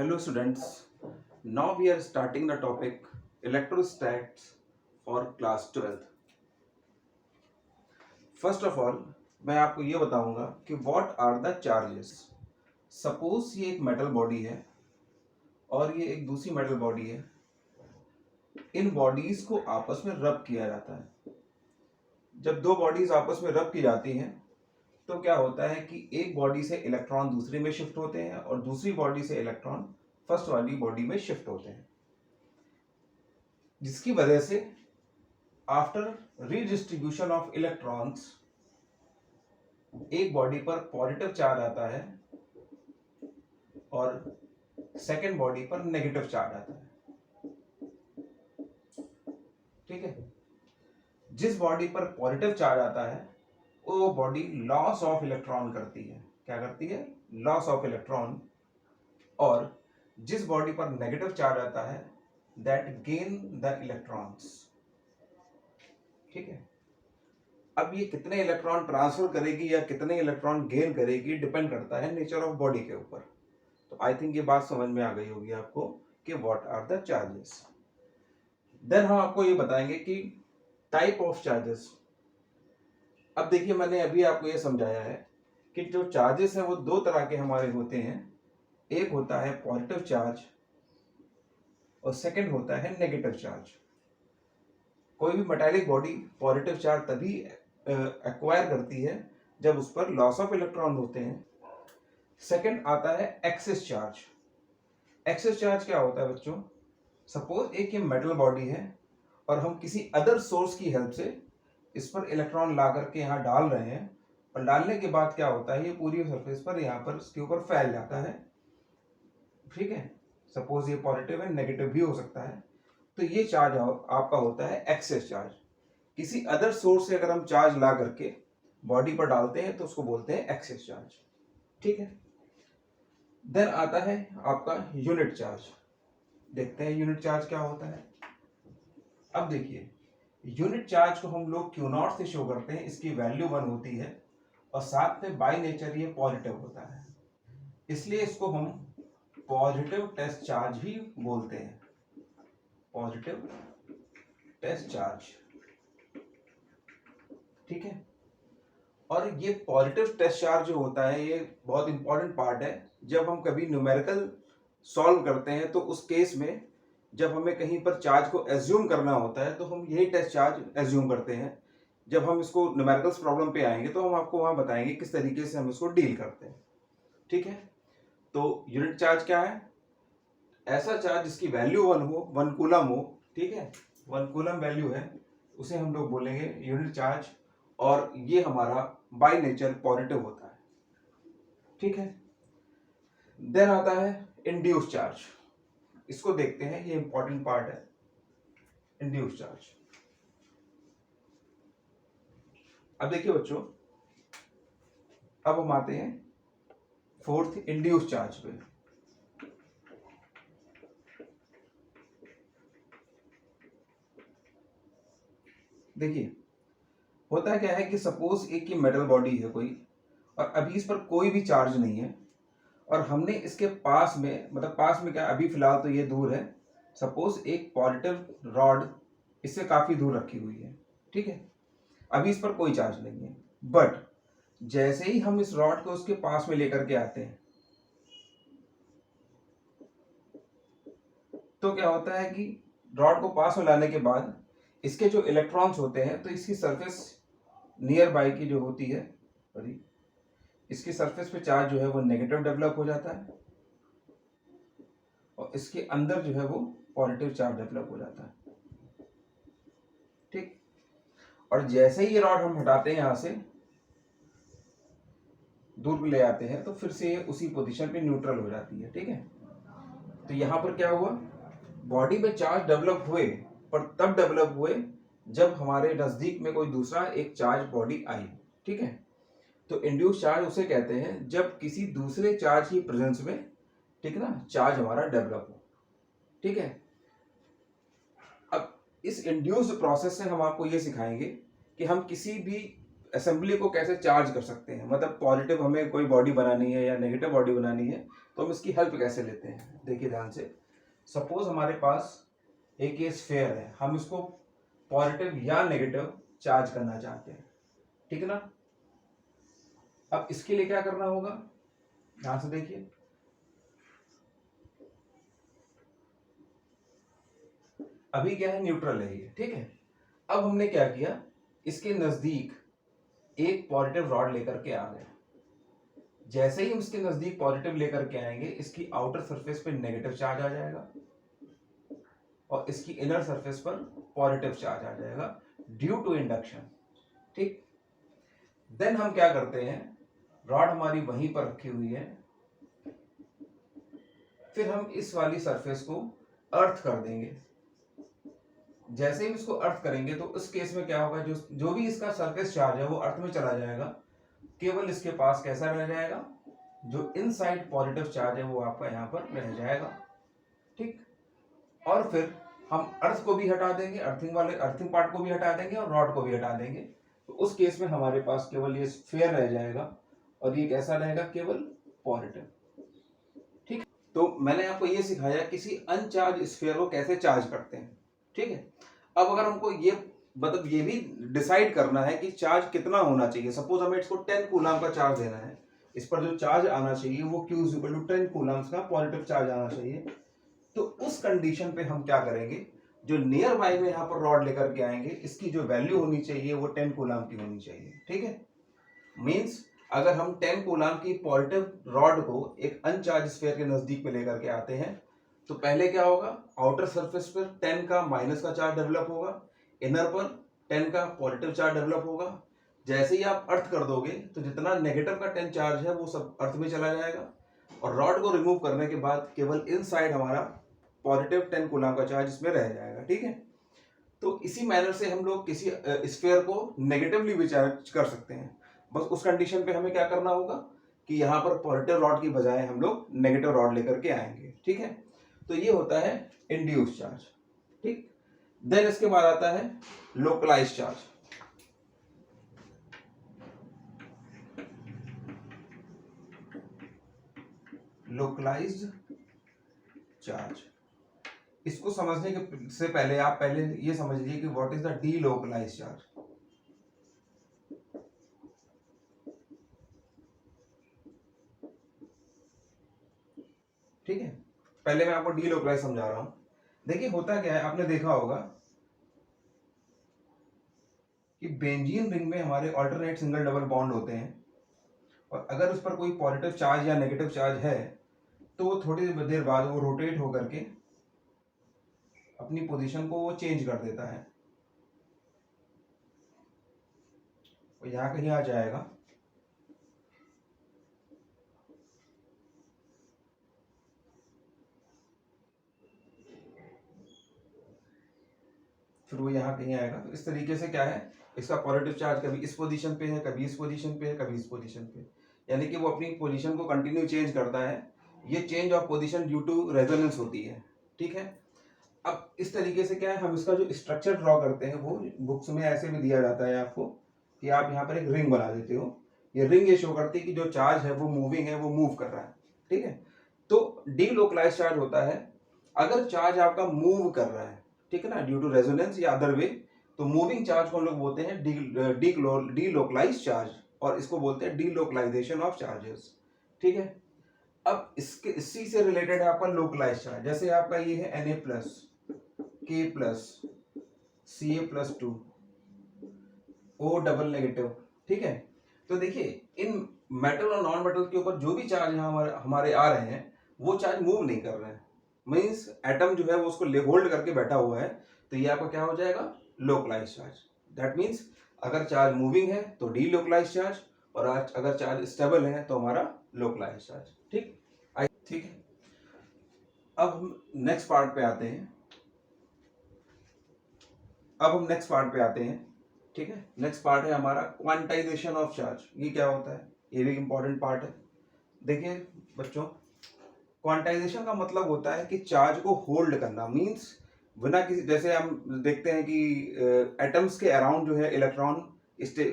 Hello students, now we are starting the topic electrostats for class 12th. First of all, मैं आपको ये बताऊंगा कि what are the charges. Suppose ये एक metal body है और ये एक दूसरी metal body है. इन bodies को आपस में रब किया जाता है. जब दो bodies आपस में रब की जाती हैं तो क्या होता है कि एक बॉडी से इलेक्ट्रॉन दूसरी में शिफ्ट होते हैं और दूसरी बॉडी से इलेक्ट्रॉन फर्स्ट वाली बॉडी में शिफ्ट होते हैं, जिसकी वजह से आफ्टर रीडिस्ट्रीब्यूशन ऑफ इलेक्ट्रॉन्स एक बॉडी पर पॉजिटिव चार्ज आता है और सेकेंड बॉडी पर नेगेटिव चार्ज आता है. ठीक है, जिस बॉडी पर पॉजिटिव चार्ज आता है वो बॉडी लॉस ऑफ इलेक्ट्रॉन करती है. क्या करती है? Loss of electron. और जिस बॉडी पर नेगेटिव चार्ज आता है दैट गेन द इलेक्ट्रॉन्स. ठीक है, अब ये कितने इलेक्ट्रॉन ट्रांसफर करेगी या कितने इलेक्ट्रॉन गेन करेगी डिपेंड करता है नेचर ऑफ बॉडी के ऊपर. तो आई थिंक ये बात समझ में आ गई होगी आपको कि what are the charges. Then हम आपको ये बताएंगे कि टाइप ऑफ चार्जेस. अब देखिए, मैंने अभी आपको ये समझाया है कि जो चार्जेस हैं वो दो तरह के हमारे होते हैं. एक होता है पॉजिटिव चार्ज और सेकंड होता है नेगेटिव चार्ज. कोई भी मेटालिक बॉडी पॉजिटिव चार्ज तभी एक्वायर करती है जब उस पर लॉस ऑफ इलेक्ट्रॉन होते हैं. सेकंड आता है एक्सेस चार्ज. एक्सेस चार्ज क्या होता है बच्चों? सपोज एक ये मेटल बॉडी है और हम किसी अदर सोर्स की हेल्प से इस पर इलेक्ट्रॉन ला करके यहाँ डाल रहे हैं और डालने के बाद क्या होता है, ये पूरी सरफेस पर यहाँ पर इसके ऊपर फैल जाता है. ठीक है, सपोज ये पॉजिटिव है, नेगेटिव भी हो सकता है. तो ये चार्ज आपका होता है एक्सेस चार्ज. किसी अदर सोर्स से अगर हम चार्ज ला करके बॉडी पर डालते हैं तो उसको बोलते हैं एक्सेस चार्ज. ठीक है, देन आता है आपका यूनिट चार्ज. देखते हैं यूनिट चार्ज क्या होता है. अब देखिए, यूनिट चार्ज को हम लोग Q0 से शो करते हैं. इसकी वैल्यू 1 होती है और साथ में बाय नेचर ये पॉजिटिव होता है, इसलिए इसको हम पॉजिटिव टेस्ट चार्ज भी बोलते हैं. Positive test charge. ठीक है, और ये पॉजिटिव टेस्ट चार्ज जो होता है ये बहुत इंपॉर्टेंट पार्ट है. जब हम कभी न्यूमेरिकल सॉल्व करते हैं तो उस केस में जब हमें कहीं पर चार्ज को एज्यूम करना होता है तो हम यही टेस्ट चार्ज एज्यूम करते हैं. जब हम इसको न्यूमेरिकल्स प्रॉब्लम पे आएंगे तो हम आपको वहां बताएंगे किस तरीके से हम इसको डील करते हैं. ठीक है, तो यूनिट चार्ज क्या है? ऐसा चार्ज जिसकी वैल्यू 1 हो, 1 कूलम हो. ठीक है, 1 कूलम वैल्यू है, उसे हम लोग बोलेंगे यूनिट चार्ज. और ये हमारा बाय नेचर पॉजिटिव होता है. ठीक है, देन आता है इंड्यूस चार्ज. इसको देखते हैं, ये इंपॉर्टेंट पार्ट है. Induce charge. अब देखिए बच्चों, अब हम आते हैं फोर्थ इंड्यूस चार्ज पे. देखिए, होता क्या है कि सपोज एक ही मेटल बॉडी है कोई और अभी इस पर कोई भी चार्ज नहीं है और हमने इसके पास में, मतलब पास में क्या, अभी फिलहाल तो ये दूर है. सपोज एक पॉजिटिव रॉड इससे काफी दूर रखी हुई है. ठीक है, अभी इस पर कोई चार्ज नहीं है, बट जैसे ही हम इस रॉड को उसके पास में लेकर के आते हैं तो क्या होता है कि रॉड को पास में लाने के बाद इसके जो इलेक्ट्रॉन्स होते हैं तो इसकी सरफेस नियर बाय की जो होती है, सॉरी, इसकी सरफेस पे चार्ज जो है वो नेगेटिव डेवलप हो जाता है और इसके अंदर जो है वो पॉजिटिव चार्ज डेवलप हो जाता है. ठीक, और जैसे ही ये रॉड हम हटाते हैं यहाँ से दूर ले आते हैं तो फिर से ये उसी पोजीशन पे न्यूट्रल हो जाती है. ठीक है, तो यहाँ पर क्या हुआ, बॉडी में चार्ज डेवलप हुए पर तब डेवलप हुए जब हमारे नजदीक में कोई दूसरा एक चार्ज बॉडी आई. ठीक है, तो इंड्यूस चार्ज उसे कहते हैं जब किसी दूसरे चार्ज की प्रेजेंस में, ठीक है ना, चार्ज हमारा डेवलप हो. ठीक है, अब इस इंड्यूस प्रोसेस से हम आपको ये सिखाएंगे कि हम किसी भी असेंबली को कैसे चार्ज कर सकते हैं. मतलब पॉजिटिव हमें कोई बॉडी बनानी है या नेगेटिव बॉडी बनानी है तो हम इसकी हेल्प कैसे लेते हैं, देखिए ध्यान से। सपोज हमारे पास एक ये स्फेयर है, हम इसको पॉजिटिव या नेगेटिव चार्ज करना चाहते हैं, ठीक है ना। अब इसके लिए क्या करना होगा, ध्यान से देखिए। अभी क्या है, न्यूट्रल है ये, ठीक है। अब हमने क्या किया, इसके नजदीक एक पॉजिटिव रॉड लेकर के आ गए। जैसे ही हम इसके नजदीक पॉजिटिव लेकर के आएंगे, इसकी आउटर सरफेस पे नेगेटिव चार्ज आ जाएगा और इसकी इनर सरफेस पर पॉजिटिव चार्ज आ जाएगा ड्यू टू इंडक्शन, ठीक। देन हम क्या करते हैं, रॉड हमारी वहीं पर रखी हुई है, फिर हम इस वाली सरफेस को अर्थ कर देंगे। जैसे ही इसको अर्थ करेंगे तो उस केस में क्या होगा, जो भी इसका सरफेस चार्ज है वो अर्थ में चला जाएगा, केवल इसके पास कैसा रह जाएगा, जो इनसाइड पॉजिटिव चार्ज है वो आपका यहाँ पर रह जाएगा, ठीक। और फिर हम अर्थ को भी हटा देंगे, अर्थिंग पार्ट को भी हटा देंगे और रॉड को भी हटा देंगे। तो उस केस में हमारे पास केवल ये स्फीयर रह जाएगा और ये कैसा रहेगा, केवल पॉजिटिव, ठीक। तो मैंने आपको ये सिखाया किसी अनचार्ज स्फीयर को कैसे चार्ज करते हैं, ठीक है। अब अगर हमको ये मतलब ये भी डिसाइड करना है कि चार्ज कितना होना चाहिए, सपोज हमें इसको 10 कूलम का चार्ज देना है, इस पर जो चार्ज आना चाहिए वो Q = 10 कूलम्स का पॉजिटिव चार्ज आना चाहिए। तो उस कंडीशन पे हम क्या करेंगे, जो नियर बाय में यहाँ पर रॉड लेकर के आएंगे, इसकी जो वैल्यू होनी चाहिए वो 10 कूलम की होनी चाहिए, ठीक है। मींस अगर हम 10 कूलम की पॉजिटिव रॉड को एक अनचार्ज स्फीयर के नजदीक में लेकर के आते हैं, तो पहले क्या होगा, आउटर सरफेस पर 10 का माइनस का चार्ज डेवलप होगा, इनर पर 10 का पॉजिटिव चार्ज डेवलप होगा। जैसे ही आप अर्थ कर दोगे तो जितना नेगेटिव का 10 चार्ज है वो सब अर्थ में चला जाएगा और रॉड को रिमूव करने के बाद केवल इनसाइड हमारा पॉजिटिव 10 कूलम का चार्ज इसमें रह जाएगा, ठीक है। तो इसी मैनर से हम लोग किसी स्फीयर को नेगेटिवली भी चार्ज कर सकते हैं। बस उस कंडीशन पे हमें क्या करना होगा कि यहाँ पर पॉजिटिव रॉड की बजाय हम लोग नेगेटिव रॉड लेकर के आएंगे, ठीक है। तो ये होता है इंड्यूस चार्ज, ठीक। देन इसके बाद आता है लोकलाइज चार्ज। लोकलाइज्ड चार्ज, इसको समझने के से पहले आप पहले ये समझ लीजिए कि what is the delocalised charge. ठीक है, पहले मैं आपको डीलोकलाइज समझा रहा हूं। देखिए होता क्या है, आपने देखा होगा कि बेंजीन रिंग में हमारे अल्टरनेट सिंगल डबल बॉन्ड होते हैं और अगर उस पर कोई पॉजिटिव चार्ज या नेगेटिव चार्ज है तो वो थोड़ी देर बाद वो रोटेट होकर के अपनी पोजीशन को वो चेंज कर देता है, वो यहाँ कहीं आ जाएगा, फिर वो यहाँ कहीं आएगा। तो इस तरीके से क्या है, इसका पॉजिटिव चार्ज कभी इस पोजीशन पे है, कभी इस पोजीशन पे है, कभी इस पोजीशन पे, यानी कि वो अपनी पोजीशन को कंटिन्यू चेंज करता है। ये change of position due to resonance होती है, ठीक है। अब इस तरीके से क्या है, हम इसका जो स्ट्रक्चर ड्रॉ करते हैं वो बुक्स में ऐसे भी दिया जाता है आपको कि आप यहाँ पर एक रिंग बना देते हो। ये रिंग ये शो करती है कि जो चार्ज है वो मूविंग है, वो मूव कर रहा है, ठीक है। तो डीलोकलाइज चार्ज होता है अगर चार्ज आपका मूव कर रहा है, ठीक है ना, ड्यू टू रेजोनेंस या अदर वे, तो मूविंग चार्ज को हम लोग बोलते हैं डीलोकलाइज चार्ज और इसको बोलते हैं डीलोकलाइजेशन ऑफ चार्जेस, ठीक है। अब इसी से रिलेटेड है आपका लोकलाइज चार्ज। जैसे आपका ये है Na+, K+, Ca+2, O double negative, ठीक है। तो देखिए इन मेटल और नॉन मेटल के ऊपर जो भी चार्ज हमारे आ रहे हैं वो चार्ज मूव नहीं कर रहे हैं, मीन्स एटम जो है वो उसको होल्ड करके बैठा हुआ है। तो ये आपका क्या हो जाएगा, लोकलाइज चार्ज। दैट मीन्स अगर चार्ज मूविंग है तो डी लोकलाइज चार्ज और अगर चार्ज स्टेबल है तो हमारा लोकलाइज चार्ज, ठीक ठीक है। अब हम नेक्स्ट पार्ट पे आते हैं, ठीक है। नेक्स्ट पार्ट है हमारा क्वांटाइजेशन ऑफ चार्ज। ये क्या होता है, ये भी इंपॉर्टेंट पार्ट है। देखिए बच्चों, क्वांटाइजेशन का मतलब होता है कि चार्ज को होल्ड करना, मींस बिना किसी, जैसे हम देखते हैं कि एटम्स के अराउंड जो है इलेक्ट्रॉन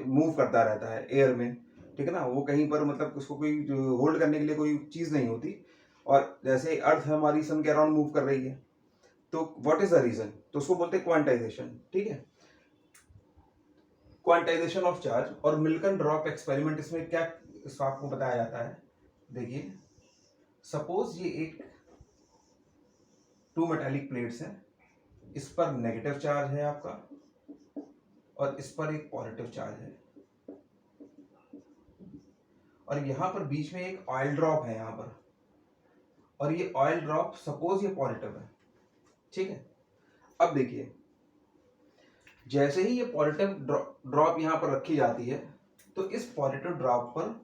मूव करता रहता है एयर में, ठीक है ना, वो कहीं पर मतलब उसको कोई होल्ड करने के लिए कोई चीज नहीं होती। और जैसे अर्थ हमारी सन के अराउंड मूव कर रही है, तो व्हाट इज द रीजन, तो उसको बोलते हैं क्वांटाइजेशन। ठीक है, क्वांटाइजेशन ऑफ चार्ज और मिल्टन ड्रॉप एक्सपेरिमेंट, इसमें क्या इसको आपको बताया जाता है। देखिए, सपोज ये एक टू मेटालिक प्लेट्स है, इस पर नेगेटिव चार्ज है आपका और इस पर एक पॉजिटिव चार्ज है, और यहां पर बीच में एक ऑयल ड्रॉप है यहां पर, और ये ऑयल ड्रॉप सपोज ये पॉजिटिव है। ठीक है, अब देखिए, जैसे ही ये पॉजिटिव ड्रॉप यहां पर रखी जाती है, तो इस पॉजिटिव ड्रॉप पर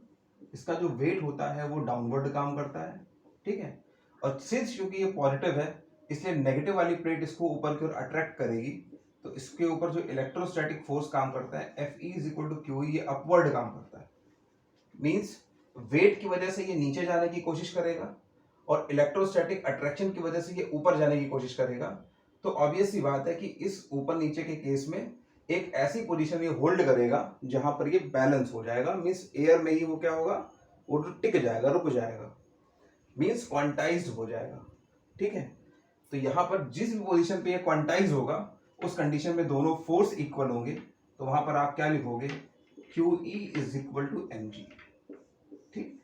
इसका जो वेट होता है वो डाउनवर्ड काम करता है। ठीक है, और सिंस क्योंकि ये पॉजिटिव है, इसलिए नेगेटिव वाली प्लेट इसको ऊपर की ओर अट्रैक्ट करेगी, तो इसके ऊपर जो इलेक्ट्रोस्टैटिक फोर्स काम करता है Fe is equal to Q, ये अपवर्ड काम करता है। मींस वेट की वजह से ये नीचे जाने की कोशिश करेगा और इलेक्ट्रोस्टैटिक अट्रैक्शन की वजह से ये ऊपर जाने की कोशिश करेगा। तो ऑब्वियस सी बात है कि इस ऊपर नीचे के केस में एक ऐसी पोजीशन ये होल्ड करेगा जहां पर ये बैलेंस हो जाएगा, मींस एयर में ही वो क्या होगा, वो टिक जाएगा, रुक जाएगा, मींस क्वांटाइज्ड हो जाएगा। ठीक है, तो यहां पर जिस भी पोजीशन पे ये क्वांटाइज होगा, उस कंडीशन में दोनों फोर्स इक्वल होंगे, तो वहां पर आप क्या लिखोगे, QE is equal to mg। ठीक,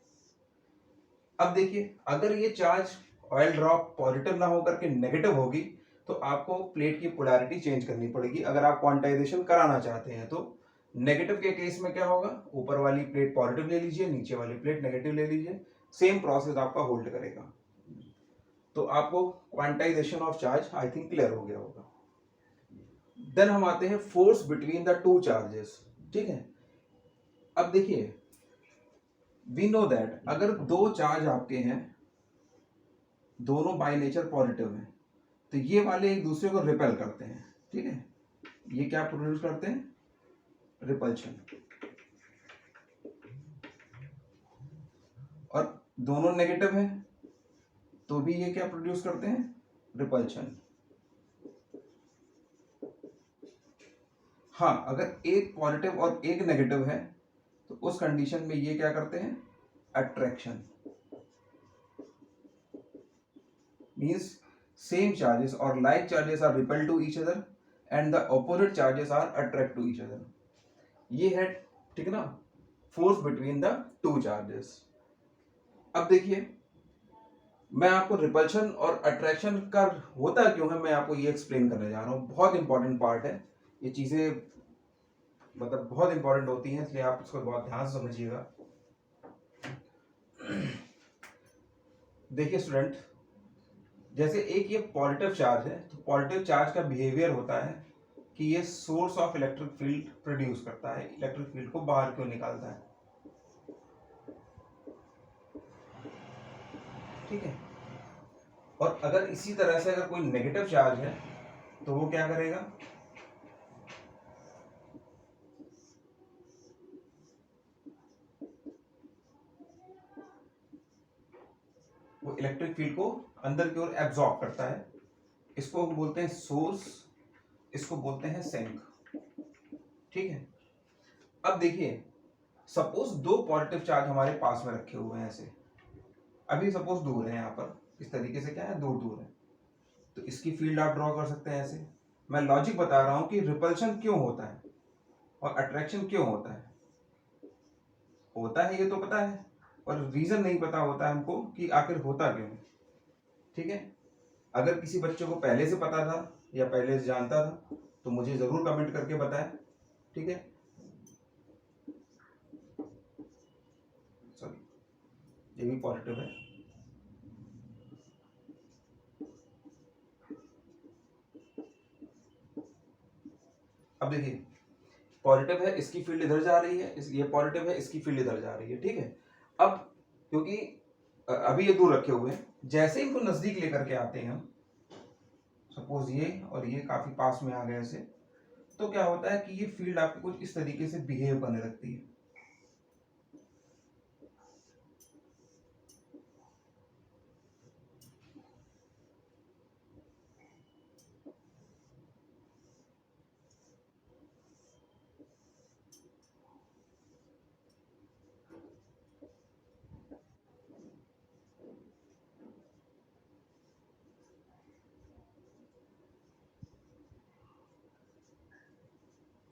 अब देखिए, अगर ये चार्ज ऑयल ड्रॉप पॉजिटिव ना होकर के नेगेटिव होगी, तो आपको प्लेट की पोलैरिटी चेंज करनी पड़ेगी अगर आप क्वांटाइजेशन कराना चाहते हैं। तो नेगेटिव के केस में क्या होगा, ऊपर वाली प्लेट पॉजिटिव ले लीजिए, नीचे वाली प्लेट नेगेटिव ले लीजिए, सेम प्रोसेस आपका होल्ड करेगा। तो आपको quantization of charge I think clear हो गया होगा। देन हम आते हैं force between the two charges. ठीक है, अब देखिए, वी नो दैट अगर दो चार्ज आपके हैं, दोनों बाय नेचर पॉजिटिव हैं, तो ये वाले एक दूसरे को रिपेल करते हैं। ठीक है, ये क्या प्रोड्यूस करते हैं, रिपल्शन, और दोनों नेगेटिव हैं तो भी ये क्या प्रोड्यूस करते हैं, रिपल्शन। हाँ, अगर एक पॉजिटिव और एक नेगेटिव है, तो उस कंडीशन में ये क्या करते हैं, अट्रैक्शन, मींस सेम चार्जेस और like charges are repel to each other and the opposite charges are attract to each other. ये है, ठीक है ना, force between the two charges. अब देखिए, मैं आपको रिपल्शन और अट्रैक्शन का होता क्यों है, मैं आपको ये एक्सप्लेन करने जा रहा हूँ। बहुत इंपॉर्टेंट पार्ट है, ये चीजें मतलब बहुत इंपॉर्टेंट होती हैं, इसलिए आप इसको बहुत ध्यान से समझिएगा। देखिए स्टूडेंट, जैसे एक ये पॉजिटिव चार्ज है, तो पॉजिटिव चार्ज का बिहेवियर होता है कि ये source of electric field produce करता है, इलेक्ट्रिक फील्ड को बाहर क्यों निकालता है। ठीक है, और अगर इसी तरह से अगर कोई नेगेटिव चार्ज है, तो वो क्या करेगा, वो इलेक्ट्रिक फील्ड को अंदर की ओर एब्जॉर्ब करता है। इसको हम बोलते हैं सोर्स, इसको बोलते हैं सिंक। ठीक है, अब देखिए, सपोज दो पॉजिटिव चार्ज हमारे पास में रखे हुए हैं ऐसे, अभी सपोज दूर है, यहाँ पर इस तरीके से क्या है, दूर दूर है, तो इसकी फील्ड आप ड्रॉ कर सकते हैं ऐसे। मैं लॉजिक बता रहा हूं कि रिपल्शन क्यों होता है और अट्रैक्शन क्यों होता है ये तो पता है, और रीजन नहीं पता होता है हमको कि आखिर होता क्यों है। ठीक है, अगर किसी बच्चे को पहले से पता था या पहले से जानता था, तो मुझे जरूर कमेंट करके बताएं। ठीक है, सॉरी, ये भी पॉजिटिव है। अब देखिए, पॉजिटिव है, इसकी फील्ड इधर जा रही है, ये पॉजिटिव है, इसकी फील्ड इधर जा रही है। ठीक है, अब क्योंकि अभी ये दूर रखे हुए हैं, जैसे ही इनको नजदीक लेकर के आते हैं हम, सपोज ये और ये काफी पास में आ गए ऐसे, तो क्या होता है कि ये फील्ड आपकी कुछ इस तरीके से बिहेव करने लगती है।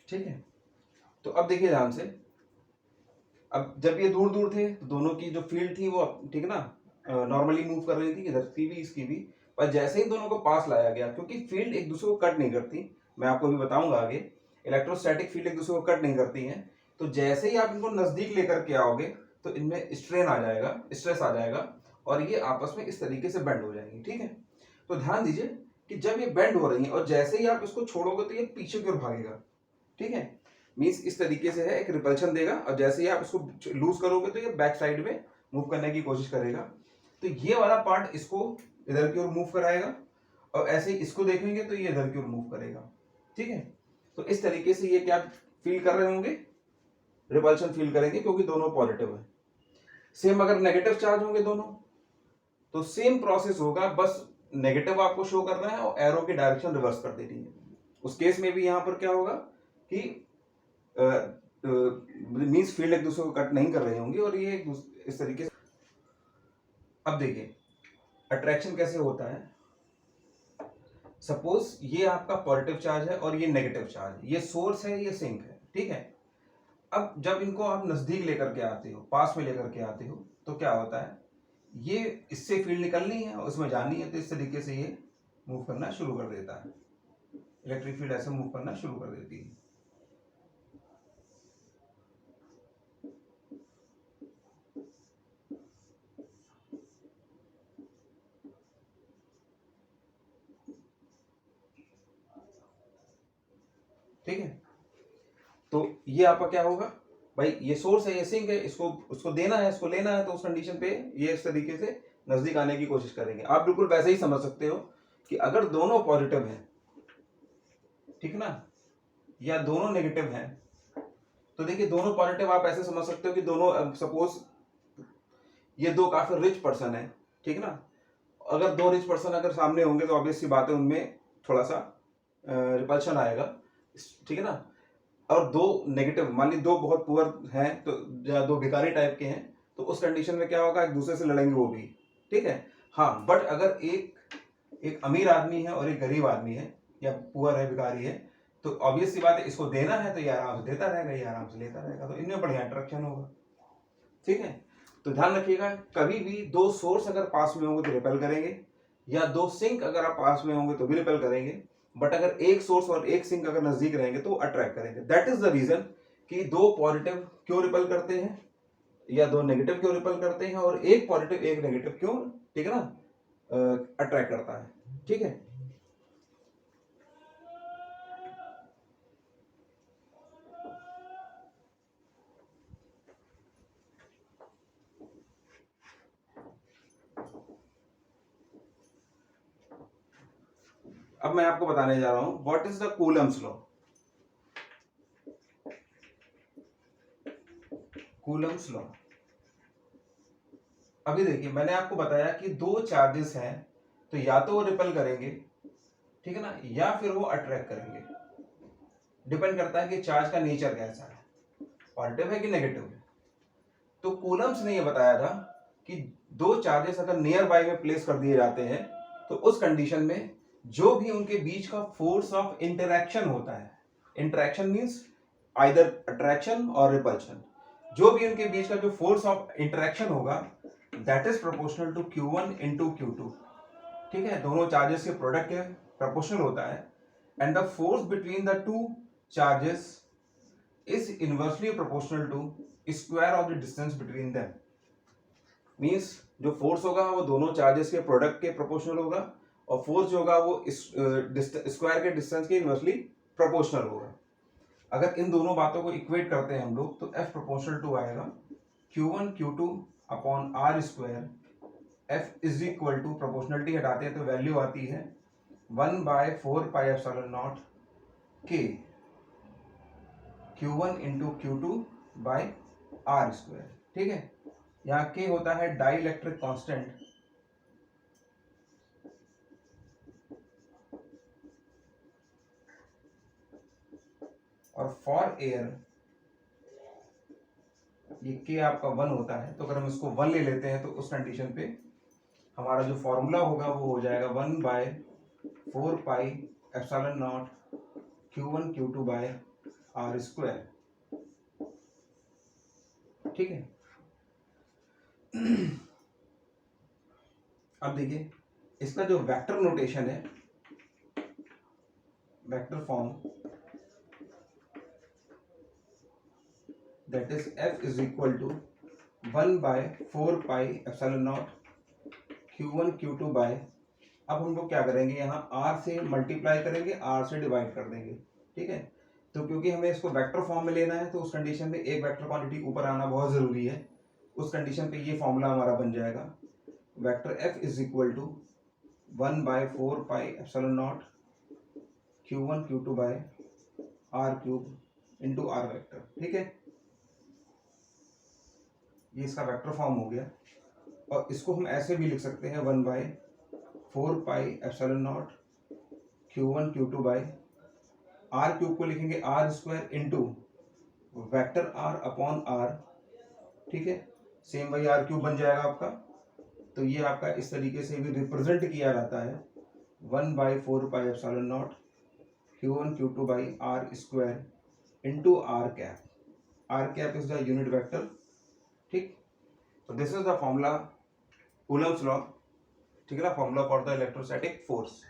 ठीक है। तो अब देखिए ध्यान से, अब जब ये दूर दूर थे तो दोनों की जो फील्ड थी वो ठीक है ना नॉर्मली मूव कर रही थी, इधर की भी इसकी भी। पर जैसे ही दोनों को पास लाया गया, क्योंकि फील्ड एक दूसरे को कट नहीं करती, मैं आपको भी बताऊंगा आगे, इलेक्ट्रोस्टैटिक फील्ड एक दूसरे को कट नहीं करती हैं, तो जैसे ही आप इनको नजदीक लेकर के आओगे तो इनमें स्ट्रेन आ जाएगा, स्ट्रेस आ जाएगा, और ये आपस में इस तरीके से बेंड हो जाएंगी। ठीक है, तो ध्यान दीजिए कि जब ये बेंड हो रही है और जैसे ही आप इसको छोड़ोगे तो ये पीछे की ओर भागेगा। ठीक है, मीन्स इस तरीके से है, एक रिपल्शन देगा, और जैसे ही आप इसको लूज करोगे तो ये बैक साइड में मूव करने की कोशिश करेगा। तो ये वाला पार्ट इसको इधर की ओर मूव कराएगा, और ऐसे ही इसको देखेंगे तो ये इधर की ओर मूव करेगा। ठीक है, तो इस तरीके से ये क्या फील कर रहे होंगे, रिपल्शन फील करेंगे, क्योंकि दोनों पॉजिटिव है। सेम अगर नेगेटिव चार्ज होंगे दोनों तो सेम प्रोसेस होगा, बस नेगेटिव आपको शो कर रहा है और एरो की डायरेक्शन रिवर्स कर देनी है। उस केस में भी यहां पर क्या होगा कि मीन्स फील्ड एक दूसरे को कट नहीं कर रही होंगी, और ये इस तरीके से। अब देखिए अट्रैक्शन कैसे होता है। सपोज ये आपका पॉजिटिव चार्ज है और ये नेगेटिव चार्ज है, ये सोर्स है, ये सिंक है। ठीक है, अब जब इनको आप नजदीक लेकर के आते हो, पास में लेकर के आते हो, तो क्या होता है, ये इससे फील्ड निकलनी है और उसमें जानी है, तो इस तरीके से ये मूव करना शुरू कर देता है, इलेक्ट्रिक फील्ड ऐसे मूव करना शुरू कर देती है। ठीक है, तो ये आपका क्या होगा भाई, ये सोर्स है, ये सिंक है, इसको उसको देना है, इसको लेना है, तो उस कंडीशन पे ये इस तरीके से नजदीक आने की कोशिश करेंगे। आप बिल्कुल वैसे ही समझ सकते हो कि अगर दोनों पॉजिटिव हैं, ठीक ना, या दोनों नेगेटिव हैं, तो देखिए दोनों पॉजिटिव आप ऐसे समझ सकते हो कि दोनों, सपोज ये दो काफी रिच पर्सन है, ठीक ना, अगर दो रिच पर्सन अगर सामने होंगे तो ऑब्वियस सी बात है उनमें थोड़ा सा रिपल्शन आएगा। ठीक है ना, और दो नेगेटिव, मान ली दो बहुत पुअर हैं, तो या दो भिखारी टाइप के हैं, तो उस कंडीशन में क्या होगा, एक दूसरे से लड़ेंगे वो भी। ठीक है, हाँ, बट अगर एक अमीर आदमी है और एक गरीब आदमी है, या पुअर है, भिखारी है, तो ऑब्वियस सी बात है, इसको देना है तो ये आराम से देता रहेगा, ये आराम से लेता रहेगा, तो इनमें बढ़िया इंटरेक्शन होगा। ठीक है, तो ध्यान रखिएगा, कभी भी दो सोर्स अगर पास में होंगे तो रिपेल करेंगे, या दो सिंक अगर आप पास में होंगे तो भी रिपेल करेंगे, बट अगर एक सोर्स और एक सिंक अगर नजदीक रहेंगे तो अट्रैक्ट करेंगे। दैट इज द रीजन कि दो पॉजिटिव क्यों रिपेल करते हैं, या दो नेगेटिव क्यों रिपेल करते हैं, और एक पॉजिटिव एक नेगेटिव क्यों, ठीक है ना, अट्रैक्ट करता है। ठीक है, अब मैं आपको बताने जा रहा हूं what is the Coulomb's law. Coulomb's law, अभी देखिए मैंने आपको बताया कि दो चार्जेस हैं, तो या तो वो रिपेल करेंगे, ठीक है ना, या फिर वो अट्रैक्ट करेंगे। डिपेंड करता है कि चार्ज का नेचर कैसा है, पॉजिटिव है कि नेगेटिव है। तो कूलम्स ने ये बताया था कि दो चार्जेस अगर नियर बाय में प्लेस कर दिए जाते हैं, तो उस कंडीशन में जो भी उनके बीच का फोर्स ऑफ इंटरैक्शन होता है, इंटरैक्शन मींस आइदर अट्रैक्शन और रिपल्शन, जो भी उनके बीच का जो फोर्स ऑफ इंटरैक्शन होगा, that is proportional to Q1 into Q2। ठीक है, दोनों चार्जेस के प्रोडक्ट के प्रोपोर्शनल होता है, and the force between the two charges is inversely proportional to square of the distance between them. Means जो फोर्स होगा वो दोनों चार्जेस के प्रोडक्ट के प्रोपोर्शनल होगा, और फोर्स जो होगा वो स्क्वायर के डिस्टेंस के इनवर्सली प्रोपोर्शनल होगा। अगर इन दोनों बातों को इक्वेट करते हैं हम लोग, तो F प्रोपोर्शनल टू आएगा Q1 Q2 upon R square. F is equal to, proportionality हटाते हैं तो वैल्यू आती है 1/4πε0 K Q1 into Q2 by R square. ठीक है, यहाँ K होता है डाइलेक्ट्रिक कांस्टेंट, और फॉर एयर ये K आपका 1 होता है, तो अगर हम इसको 1 ले लेते हैं तो उस कंडीशन पे हमारा जो फॉर्मूला होगा वो हो जाएगा 1/4πε0 Q1 Q2 bye are square, ठीक है। अब देखिए इसका जो वेक्टर नोटेशन है, vector form, that is F is equal to 1/4 pi epsilon naught Q1 Q2 by, अब हम लोग क्या करेंगे यहाँ r से मल्टीप्लाई करेंगे, r से डिवाइड कर देंगे, ठीक है। तो क्योंकि हमें इसको वेक्टर फॉर्म में लेना है तो उस कंडीशन में एक वेक्टर क्वांटिटी ऊपर आना बहुत जरूरी है। उस कंडीशन पे ये फॉर्मूला हमारा बन जाएगा, vector f is equal to 1/4 pi epsilon naught Q1 Q2 by r cube into r vector, ठीक है। ये इसका वेक्टर फॉर्म हो गया। और इसको हम ऐसे भी लिख सकते हैं 1/4 pi epsilon naught Q1 Q2 by r cube को लिखेंगे r square into vector r upon r, ठीक है। सेम वही r क्यूब बन जाएगा आपका। तो ये आपका इस तरीके से भी रिप्रेजेंट किया जाता है 1/4 pi epsilon naught Q1 Q2 by r square into r cap, r cap is the unit vector, ठीक। तो this is the formula, Coulomb's law, ठीक है ना, formula for the electrostatic force.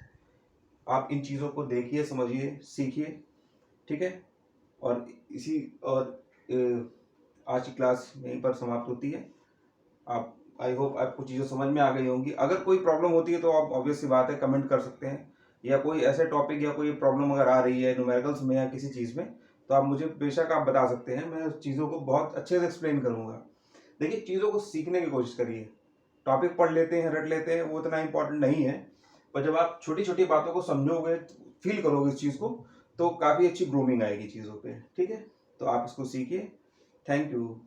आप इन चीज़ों को देखिए, समझिए, सीखिए, ठीक है। और आज की क्लास यहीं पर समाप्त होती है। आप, आई होप आपको चीज़ें समझ में आ गई होंगी। अगर कोई प्रॉब्लम होती है तो आप ऑब्वियस सी बात है कमेंट कर सकते हैं, या कोई ऐसे टॉपिक या कोई प्रॉब्लम अगर आ रही है न्यूमेरिकल्स में या किसी चीज़ में, तो आप मुझे बेशक आप बता सकते हैं। मैं उस चीज़ों को बहुत अच्छे से एक्सप्लेन करूँगा। देखिए चीज़ों को सीखने की कोशिश करिए। टॉपिक पढ़ लेते हैं, रट लेते हैं, वो इतना इंपॉर्टेंट नहीं है। पर जब आप छोटी छोटी बातों को समझोगे, फील करोगे इस चीज़ को, तो काफ़ी अच्छी ग्रूमिंग आएगी चीज़ों पे, ठीक है। तो आप इसको सीखिए। Thank you.